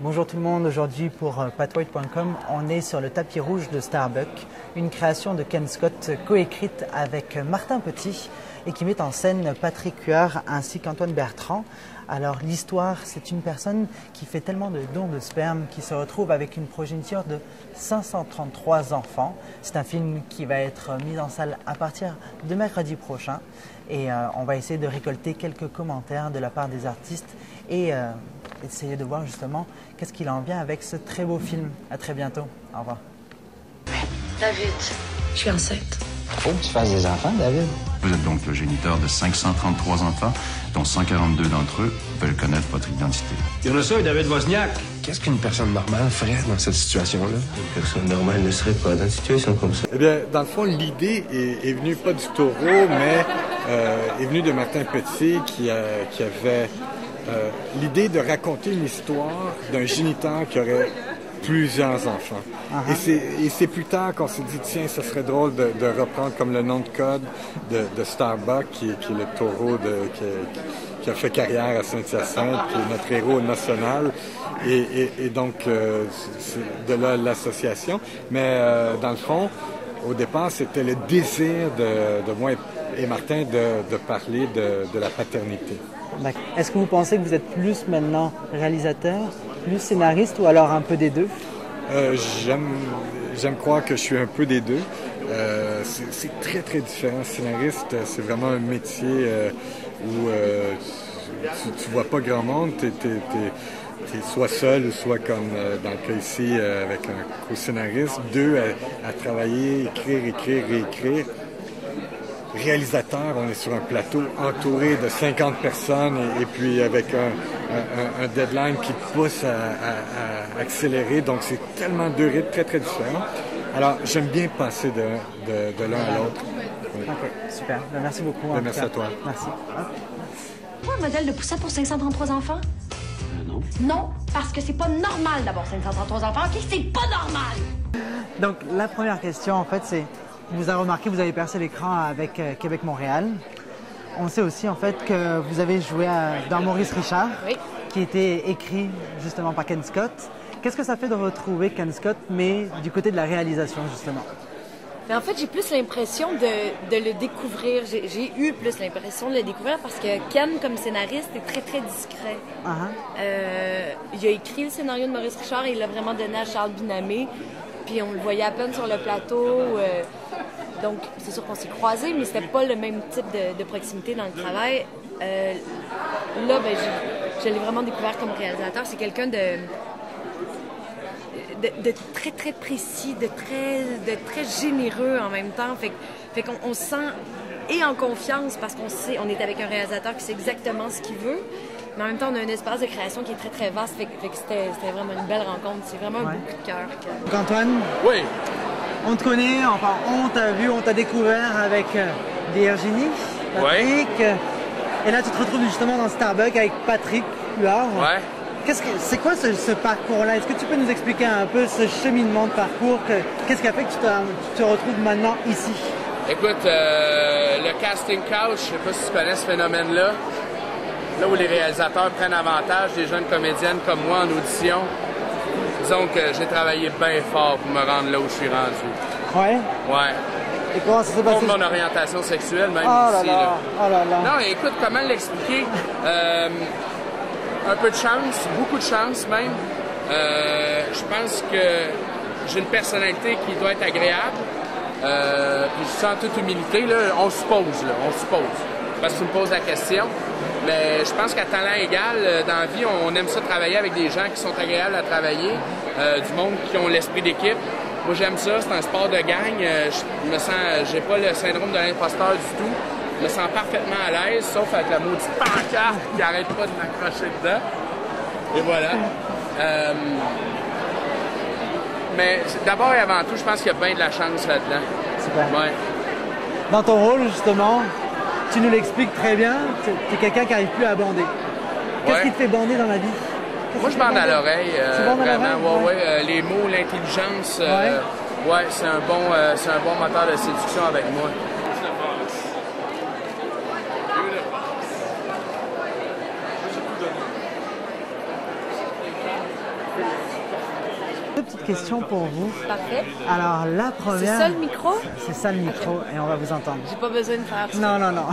Bonjour tout le monde, aujourd'hui pour patwhite.com, on est sur le tapis rouge de Starbuck, une création de Ken Scott coécrite avec Martin Petit et qui met en scène Patrick Huard ainsi qu'Antoine Bertrand. Alors l'histoire, c'est une personne qui fait tellement de dons de sperme qui se retrouve avec une progéniture de 533 enfants. C'est un film qui va être mis en salle à partir de mercredi prochain et on va essayer de récolter quelques commentaires de la part des artistes et essayer de voir justement qu'est-ce qu'il en vient avec ce très beau film. À très bientôt. Au revoir. David, je suis enceinte. Faut que tu fasses des enfants, David. Vous êtes donc le géniteur de 533 enfants, dont 142 d'entre eux veulent connaître votre identité. Il y en a ça, David Wozniak. Qu'est-ce qu'une personne normale ferait dans cette situation-là? Une personne normale ne serait pas dans une situation comme ça. Eh bien, dans le fond, l'idée est venue pas du taureau, mais est venue de Martin Petit qui avait l'idée de raconter une histoire d'un géniteur qui aurait plusieurs enfants. Et c'est plus tard qu'on s'est dit, tiens, ce serait drôle de reprendre comme le nom de code de Starbuck, qui est le taureau qui a fait carrière à Saint-Hyacinthe, qui est notre héros national. Et donc, c'est de là l'association. Mais dans le fond, au départ, c'était le désir de moi et Martin de parler de la paternité. Est-ce que vous pensez que vous êtes plus maintenant réalisateur, plus scénariste ou alors un peu des deux? J'aime croire que je suis un peu des deux. C'est très, très différent. Scénariste, c'est vraiment un métier où tu vois pas grand monde. T'es soit seul ou soit comme dans le cas ici avec un co-scénariste. Deux, à travailler, écrire, réécrire. Réalisateur, on est sur un plateau entouré de 50 personnes et puis avec un deadline qui pousse à accélérer. Donc, c'est tellement deux rythmes très, très différents. Alors, j'aime bien passer de l'un à l'autre. Oui. Ok, super. Merci beaucoup. Merci à toi. Merci. Pas un modèle de poussette pour 533 enfants? Non. Non, parce que c'est pas normal d'avoir 533 enfants, OK? C'est pas normal! Donc, la première question, en fait, c'est... Vous avez remarqué, vous avez percé l'écran avec Québec-Montréal. On sait aussi en fait que vous avez joué dans Maurice Richard, oui, qui était écrit justement par Ken Scott. Qu'est-ce que ça fait de retrouver Ken Scott, mais du côté de la réalisation justement? Mais en fait, j'ai plus l'impression de le découvrir. J'ai eu plus l'impression de le découvrir parce que Ken, comme scénariste, est très, très discret. Il a écrit le scénario de Maurice Richard et il l'a vraiment donné à Charles Binamé. Puis on le voyait à peine sur le plateau. Donc, c'est sûr qu'on s'est croisés, mais c'était pas le même type de proximité dans le travail. Là, ben, je l'ai vraiment découvert comme réalisateur. C'est quelqu'un de très, très précis, de très généreux en même temps. Fait qu'on se sent et en confiance parce qu'on sait, on est avec un réalisateur qui sait exactement ce qu'il veut. Mais en même temps, on a un espace de création qui est très, très vaste. Fait que c'était vraiment une belle rencontre. C'est vraiment un beau coup de cœur. Donc Antoine, Oui. on te connaît, enfin on t'a vu, on t'a découvert avec Virginie, Patrick. Et là, tu te retrouves justement dans Starbuck avec Patrick Huard. Ouais. C'est quoi ce parcours-là? Est-ce que tu peux nous expliquer un peu ce cheminement de parcours? Qu'est-ce qui a fait que tu te retrouves maintenant ici? Écoute, le casting couch, je sais pas si tu connais ce phénomène-là. Là où les réalisateurs prennent avantage des jeunes comédiennes comme moi en audition. Disons que j'ai travaillé bien fort pour me rendre là où je suis rendu. Ouais? Ouais. Et comment ça s'est passé? Contre mon orientation sexuelle, même Oh ici. là là, Là. oh là là. Non, écoute, comment l'expliquer? Un peu de chance, beaucoup de chance même. Je pense que j'ai une personnalité qui doit être agréable. Puis sans toute humilité, là, on suppose. Parce que tu me poses la question. Mais je pense qu'à talent égal, dans la vie, on aime ça travailler avec des gens qui sont agréables à travailler, du monde qui ont l'esprit d'équipe. Moi, j'aime ça, c'est un sport de gang. Je me sens, j'ai pas le syndrome de l'imposteur du tout. Je me sens parfaitement à l'aise, sauf avec la maudite pancarte qui arrête pas de m'accrocher dedans. Et voilà. Mais d'abord et avant tout, je pense qu'il y a bien de la chance là-dedans. Super. Ouais. Dans ton rôle, justement, tu nous l'expliques très bien, tu es quelqu'un qui n'arrive plus à bander. Qu'est-ce qui te fait bander dans la vie? Moi, je bande à l'oreille, vraiment. Ouais. Les mots, l'intelligence, c'est un bon moteur de séduction avec moi. petites questions pour vous. Parfait. Alors, la première... C'est ça le micro? C'est ça le micro, et on va vous entendre. J'ai pas besoin de faire ça. Non, non, non.